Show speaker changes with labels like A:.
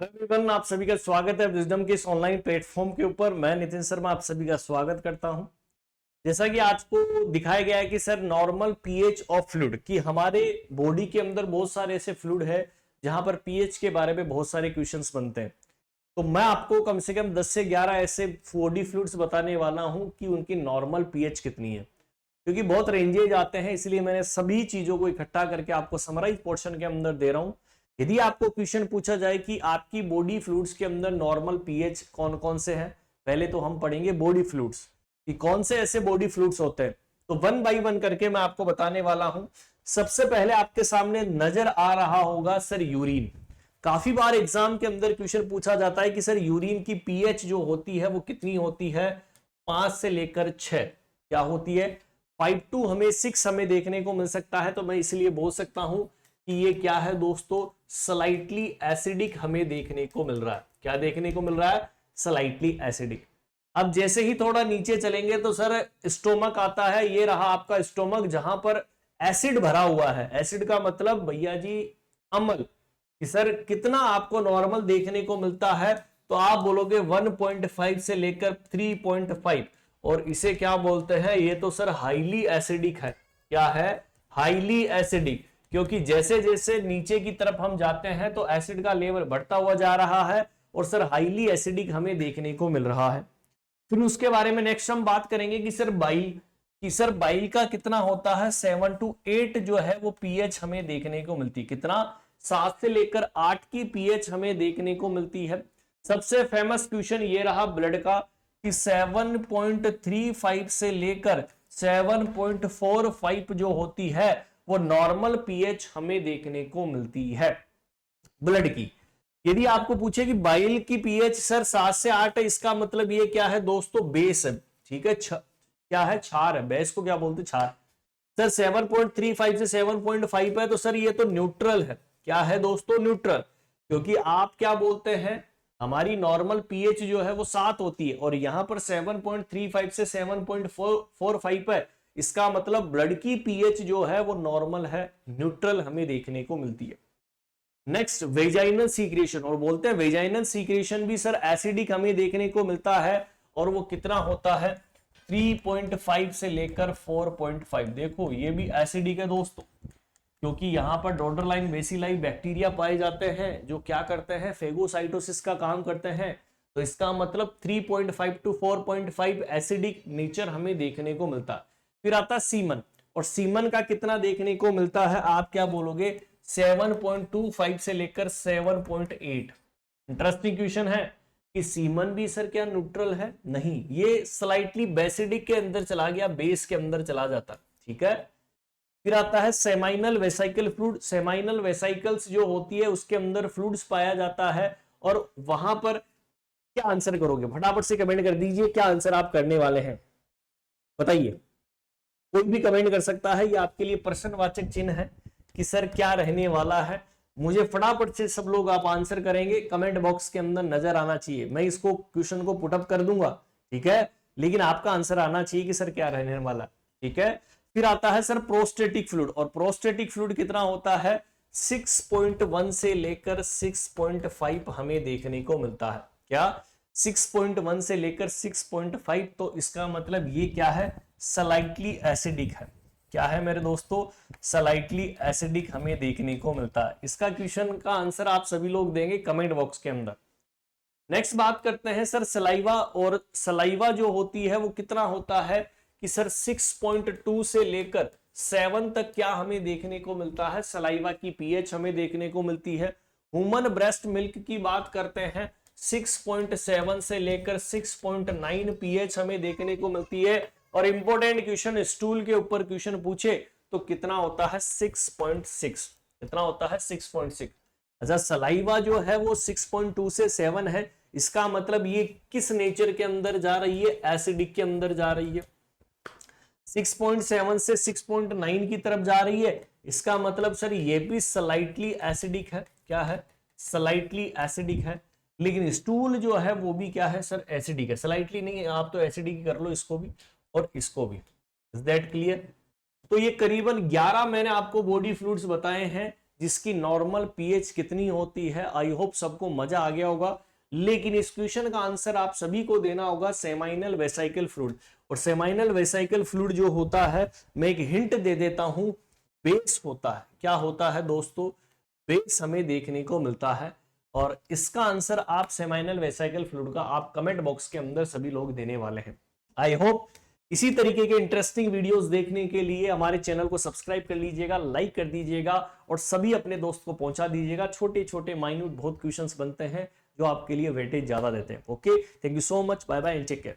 A: Hello everyone, आप सभी का स्वागत है विजडम के इस ऑनलाइन प्लेटफॉर्म के ऊपर। मैं नितिन शर्मा आप सभी का स्वागत करता हूं। जैसा कि आपको दिखाया गया है कि sir normal pH of fluid की हमारे बॉडी के अंदर बहुत सारे ऐसे फ्लूइड है जहां पर पीएच के बारे में बहुत सारे क्वेश्चंस बनते हैं। तो मैं आपको कम से कम 10 से 11 ऐसे बॉडी फ्लूइड्स बताने वाला हूं कि उनकी नॉर्मल पीएच कितनी है, क्योंकि बहुत रेंजेज आते हैं, इसलिए मैंने सभी चीजों को इकट्ठा करके आपको समराइज पोर्शन के अंदर दे रहा हूं। यदि आपको क्वेश्चन पूछा जाए कि आपकी बॉडी फ्लूइड्स के अंदर नॉर्मल पीएच कौन कौन से हैं, पहले तो हम पढ़ेंगे बॉडी फ्लूइड्स कि कौन से ऐसे बॉडी फ्लूइड्स होते हैं। तो वन बाय वन करके मैं आपको बताने वाला हूं। सबसे पहले आपके सामने नजर आ रहा होगा सर यूरिन। काफी बार एग्जाम के अंदर क्वेश्चन पूछा जाता है कि सर यूरिन की पीएच जो होती है वो कितनी होती है, 5 से लेकर 6 क्या होती है, 5 to हमें 6 हमें देखने को मिल सकता है। तो मैं इसलिए बोल सकता हूं कि ये क्या है दोस्तों, स्लाइटली एसिडिक हमें देखने को मिल रहा है। क्या देखने को मिल रहा है, स्लाइटली एसिडिक। अब जैसे ही थोड़ा नीचे चलेंगे तो सर स्टोमक आता है। ये रहा आपका स्टोमक जहां पर एसिड भरा हुआ है। एसिड का मतलब भैया जी अम्ल, कि सर कितना आपको नॉर्मल देखने को मिलता है, तो आप बोलोगे 1.5 से लेकर 3.5। और इसे क्या बोलते हैं, ये तो सर हाईली एसिडिक है। क्या है, हाईली एसिडिक, क्योंकि जैसे जैसे नीचे की तरफ हम जाते हैं तो एसिड का लेवल बढ़ता हुआ जा रहा है और सर हाईली एसिडिक हमें देखने को मिल रहा है। फिर उसके बारे में नेक्स्ट हम बात करेंगे कि सर बाइल का कितना होता है, 7 to 8 जो है वो पीएच हमें देखने को मिलती है। कितना, 7 से लेकर 8 की पीएच हमें देखने को मिलती है। सबसे फेमस क्वेश्चन ये रहा ब्लड का कि 7.35 से लेकर 7.45 जो होती है वो नॉर्मल पीएच हमें देखने को मिलती है ब्लड की। यदि आपको पूछे कि बाइल की पीएच सर 7 से 8 है, इसका मतलब ये क्या है दोस्तों, बेस है। ठीक है, क्या है, क्षार है। बेस को क्या बोलते, क्षार। सर 7.35 से 7.5 है तो सर ये तो न्यूट्रल है। क्या है दोस्तों, न्यूट्रल। क्योंकि आप क्या बोलते हैं, हमारी नॉर्मल पीएच जो है वो 7 होती है और यहां पर 7.35 से 7.45 है। इसका मतलब ब्लड की पीएच जो है वो नॉर्मल है, न्यूट्रल हमें देखने को मिलती है। नेक्स्ट वेजाइनल सीक्रेशन, और बोलते हैं वेजाइनल सीक्रेशन भी सर एसिडिक हमें देखने को मिलता है और वो कितना होता है, 3.5 से लेकर 4.5। देखो ये भी एसिडिक है दोस्तों, क्योंकि यहां पर डोडरलाइन बेसिलाई बैक्टीरिया पाए जाते हैं जो क्या करते हैं, फेगोसाइटोसिस का काम करते हैं। तो इसका मतलब 3.5 to 4.5 एसिडिक नेचर हमें देखने को मिलता है। फिर आता है सीमन, और सीमन का कितना देखने को मिलता है, आप क्या बोलोगे, 7.25 से लेकर 7.8। इंटरेस्टिंग क्वेश्चन है कि सीमन भी सर क्या न्यूट्रल है, नहीं, ये स्लाइटली बेसिडिक के अंदर चला गया, बेस के अंदर चला जाता। ठीक है। फिर आता है seminal vesicle fluid. Seminal vesicles जो होती है उसके अंदर फ्लूइड्स पाया जाता है और वहां पर क्या आंसर करोगे, फटाफट से कमेंट कर दीजिए क्या आंसर आप करने वाले हैं, बताइए। कोई भी कमेंट कर सकता है, ये आपके लिए प्रश्नवाचक चिन्ह है कि सर क्या रहने वाला है। मुझे फटाफट से सब लोग आप आंसर करेंगे, कमेंट बॉक्स के अंदर नजर आना चाहिए। मैं इसको क्वेश्चन को पुटअप कर दूंगा, ठीक है, लेकिन आपका आंसर आना चाहिए कि सर क्या रहने वाला। ठीक है। फिर आता है सर प्रोस्टेटिक फ्लूइड, और प्रोस्टेटिक फ्लूइड कितना होता है, 6.1 से लेकर 6.5 हमें देखने को मिलता है। क्या, 6.1 से लेकर 6.5। तो इसका मतलब ये क्या है, स्लाइटली एसिडिक है। क्या है मेरे दोस्तों, स्लाइटली एसिडिक हमें देखने को मिलता है। इसका क्वेश्चन का आंसर आप सभी लोग देंगे कमेंट बॉक्स के अंदर। नेक्स्ट बात करते हैं सर सलाइवा, और सलाइवा जो होती है वो कितना होता है कि सर 6.2 से लेकर 7 तक क्या हमें देखने को मिलता है, सलाइवा की पीएच हमें देखने को मिलती है। ह्यूमन ब्रेस्ट मिल्क की बात करते हैं, 6.7 से लेकर 6.9 पीएच हमें देखने को मिलती है। और इंपॉर्टेंट क्वेश्चन स्टूल के ऊपर क्वेश्चन पूछे तो कितना होता है, 6.6। कितना होता है, 6.6। अच्छा, सलाइवा जो है वो 6.2 से 7 है, इसका मतलब ये किस नेचर के अंदर जा रही है, एसिडिक के अंदर जा रही है। 6.7 से 6.9 की तरफ जा रही है, इसका मतलब सर ये भी स्लाइटली एसिडिक है। क्या है, स्लाइटली एसिडिक है। लेकिन स्टूल जो है वो भी क्या है सर, एसिडिक है। स्लाइटली नहीं है, आप तो एसिडिक कर लो इसको भी और इसको भी। Is that clear. तो ये करीबन 11 मैंने आपको बॉडी फ्लूइड्स बताए हैं जिसकी नॉर्मल पीएच कितनी होती है। आई होप सबको मजा आ गया होगा, लेकिन इस क्वेश्चन का आंसर आप सभी को देना होगा सेमाइनल वेसाइकल फ्लूइड। और सेमाइनल वेसाइकल फ्लूइड जो होता है, मैं एक हिंट दे देता हूं, बेस होता है। क्या होता है दोस्तों? बेस हमें देखने को मिलता है। और इसका आंसर आप सेमाइनल वेसाइकल फ्लूइड का आप कमेंट बॉक्स के अंदर सभी लोग देने वाले हैं। आई होप इसी तरीके के इंटरेस्टिंग वीडियोस देखने के लिए हमारे चैनल को सब्सक्राइब कर लीजिएगा, लाइक कर दीजिएगा और सभी अपने दोस्त को पहुंचा दीजिएगा। छोटे छोटे माइन्यूट बहुत क्वेश्चंस बनते हैं जो आपके लिए वेटेज ज्यादा देते हैं। Okay, thank you so much, bye bye and take care.